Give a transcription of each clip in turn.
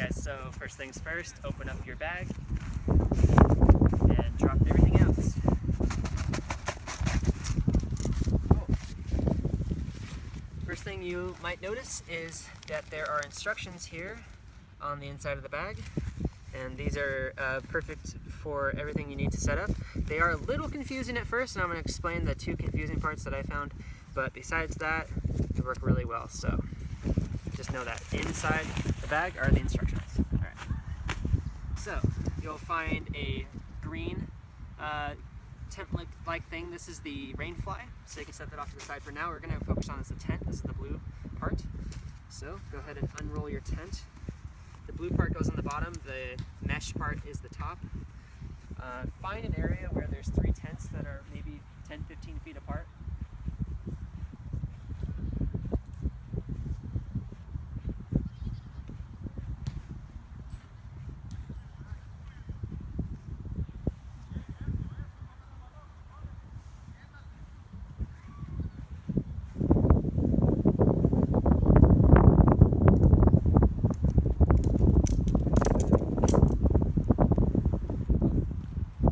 Alright guys, so first things first, open up your bag and drop everything out. Cool. First thing you might notice is that there are instructions here on the inside of the bag, and these are perfect for everything you need to set up. They are a little confusing at first, and I'm going to explain the two confusing parts that I found, but besides that, they work really well. So just know that inside the bag are the instructions. All right. So you'll find a green tent-like thing. This is the rain fly, so you can set that off to the side for now. We're going to focus on this tent. This is the blue part. So go ahead and unroll your tent. The blue part goes on the bottom. The mesh part is the top. Find an area where there's 3 tents that are maybe 10-15 feet apart.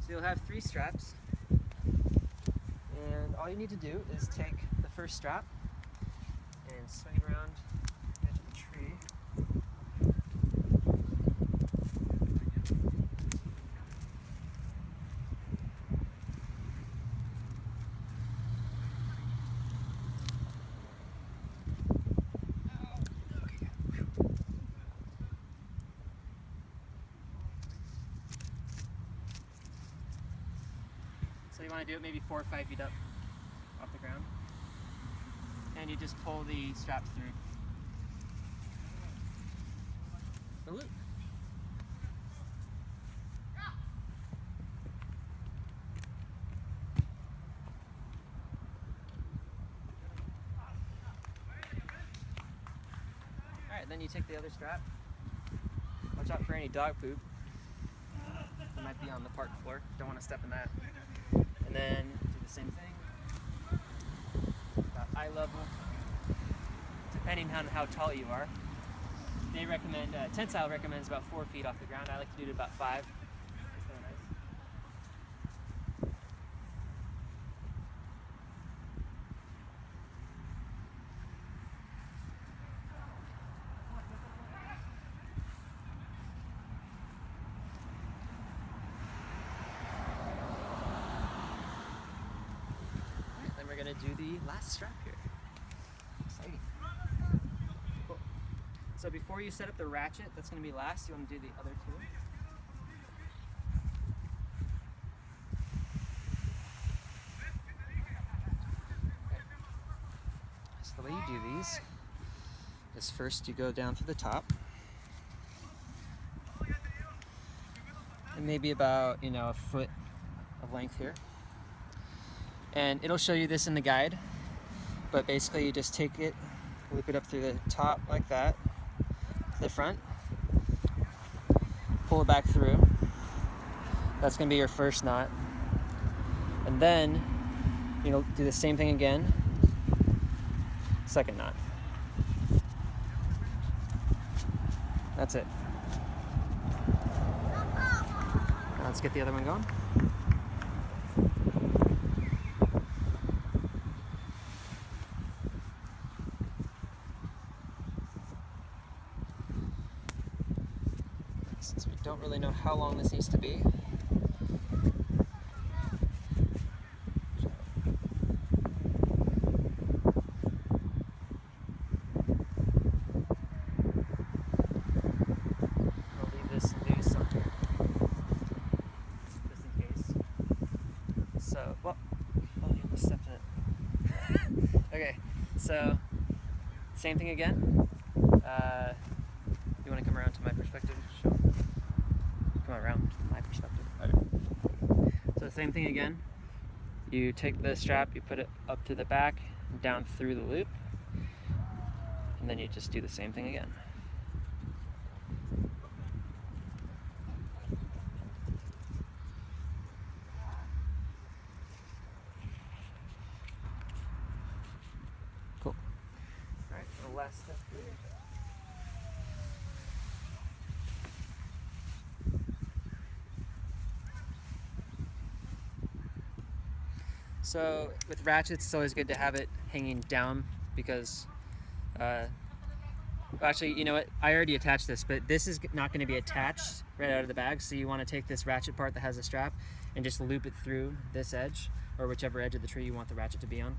You'll have 3 straps, and all you need to do is take the first strap and swing it around the edge of the tree. So you want to do it maybe 4 or 5 feet up off the ground, and you just pull the straps through the loop. Alright, then you take the other strap. Watch out for any dog poop. It might be on the park floor. Don't want to step in that. And then do the same thing, about eye level, depending on how tall you are. They recommend, Tentsile recommends about 4 feet off the ground. I like to do it about 5. It's kind of nice. We're going to do the last strap here. Exciting. Cool. So before you set up the ratchet, that's going to be last, you want to do the other 2. Okay. So the way you do these is first you go down through the top, and maybe about, a foot of length here. And it'll show you this in the guide, but basically you just take it, loop it up through the top like that, to the front, pull it back through. That's going to be your first knot. And then, do the same thing again, second knot. That's it. Now let's get the other one going. Since we don't really know how long this needs to be. I'll leave this loose on here, just in case. So, well, oh, you stepped in it. Okay, so, same thing again. You want to come around to my perspective? Show. Come around to my perspective. Okay. So same thing again. You take the strap, you put it up to the back, down through the loop, and then you just do the same thing again. Cool. All right, the last step here. So with ratchets, it's always good to have it hanging down because, actually, you know what? I already attached this, but this is not going to be attached right out of the bag. So you want to take this ratchet part that has a strap and just loop it through this edge or whichever edge of the tree you want the ratchet to be on.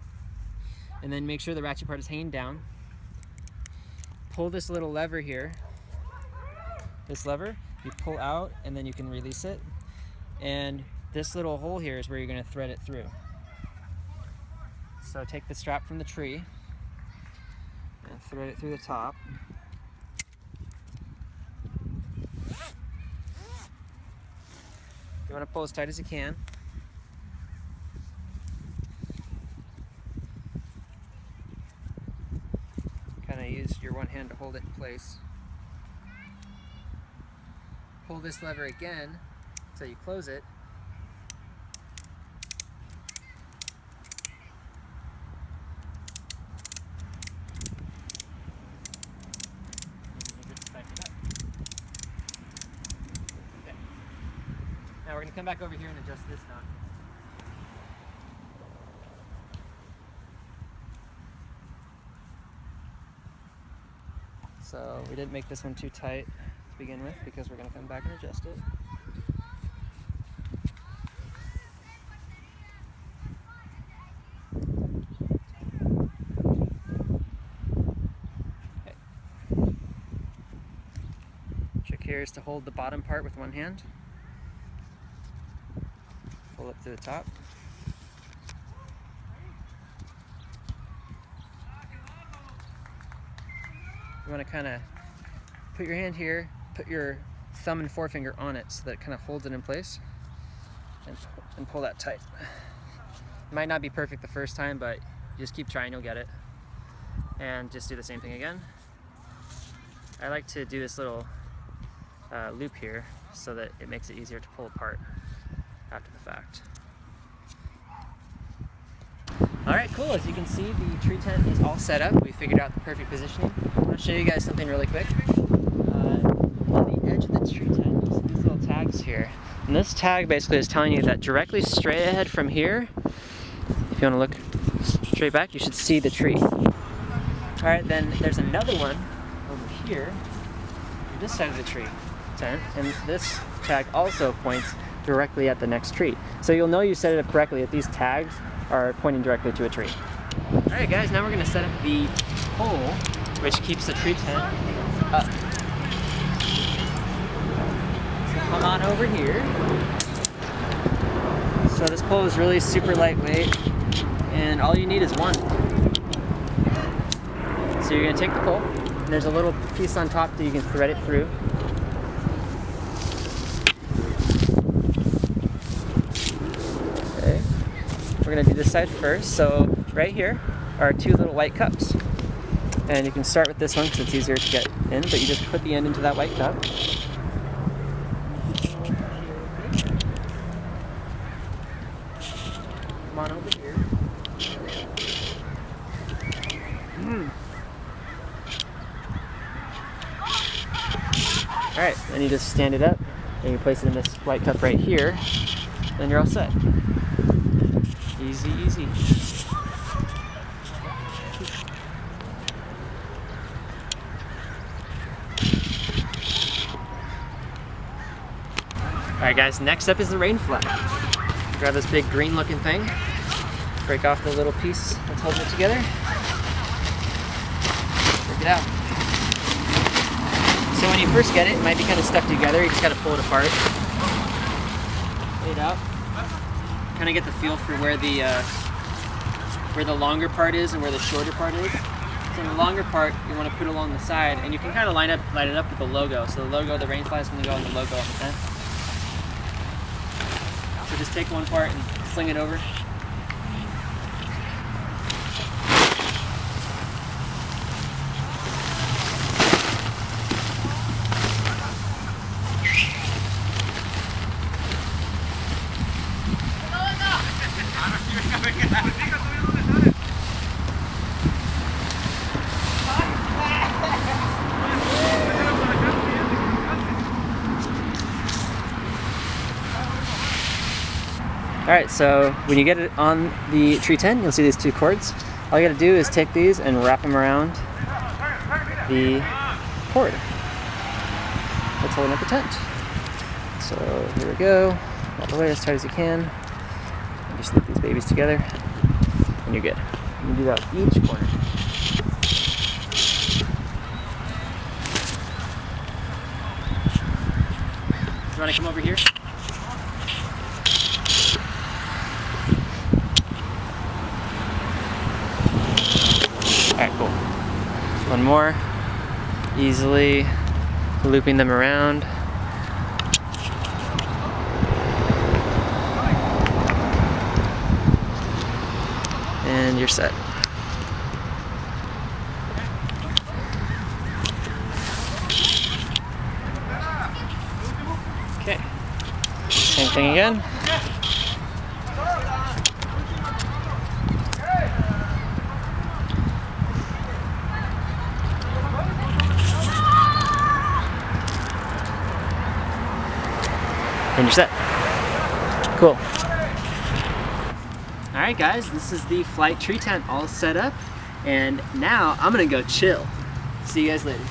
And then make sure the ratchet part is hanging down. Pull this little lever here. This lever, you pull out and then you can release it. And this little hole here is where you're going to thread it through. So take the strap from the tree and thread it through the top. You want to pull as tight as you can. Kind of use your one hand to hold it in place. Pull this lever again until you close it. Now we're going to come back over here and adjust this knot. So we didn't make this one too tight to begin with because we're going to come back and adjust it. Okay. Trick here is to hold the bottom part with one hand. Pull up to the top. You want to kind of put your hand here, put your thumb and forefinger on it so that it kind of holds it in place and pull that tight. It might not be perfect the first time, but just keep trying, you'll get it. And just do the same thing again. I like to do this little loop here so that it makes it easier to pull apart after the fact. Alright, cool. As you can see, the tree tent is all set up. We figured out the perfect positioning. I'll show you guys something really quick. On the edge of the tree tent, you see these little tags here. And this tag basically is telling you that directly straight ahead from here, if you want to look straight back, you should see the tree. Alright, then there's another one over here, on this side of the tree tent, and this tag also points directly at the next tree. So you'll know you set it up correctly if these tags are pointing directly to a tree. Alright guys, now we're going to set up the pole which keeps the tree tent up. So come on over here. So this pole is really super lightweight and all you need is one. So you're going to take the pole and there's a little piece on top that you can thread it through. We're going to do this side first. So right here are two little white cups. And you can start with this one because it's easier to get in, but you just put the end into that white cup. Come on over here. Alright, then you just stand it up and you place it in this white cup right here. Then you're all set. Easy, easy. Alright guys, next up is the rain flag. Grab this big green looking thing, break off the little piece that's holding it together, break it out. So when you first get it, it might be kind of stuck together, you just got to pull it apart. Lay it out. Kind of get the feel for where the longer part is and where the shorter part is. So the longer part you want to put along the side, and you can kind of line it up with the logo. So the logo of the rain flag is going to go on the logo on the tent. So just take one part and sling it over. Alright, so when you get it on the tree tent, you'll see these two cords. All you gotta do is take these and wrap them around the cord that's holding up the tent. So here we go, all the way as tight as you can. And just loop these babies together, and you're good. You can do that with each corner. You wanna come over here? Alright, cool. One more. Easily looping them around. And you're set. Okay. Same thing again. And you're set. Cool. Alright guys, this is the Flite tree tent all set up, and now I'm gonna go chill. See you guys later.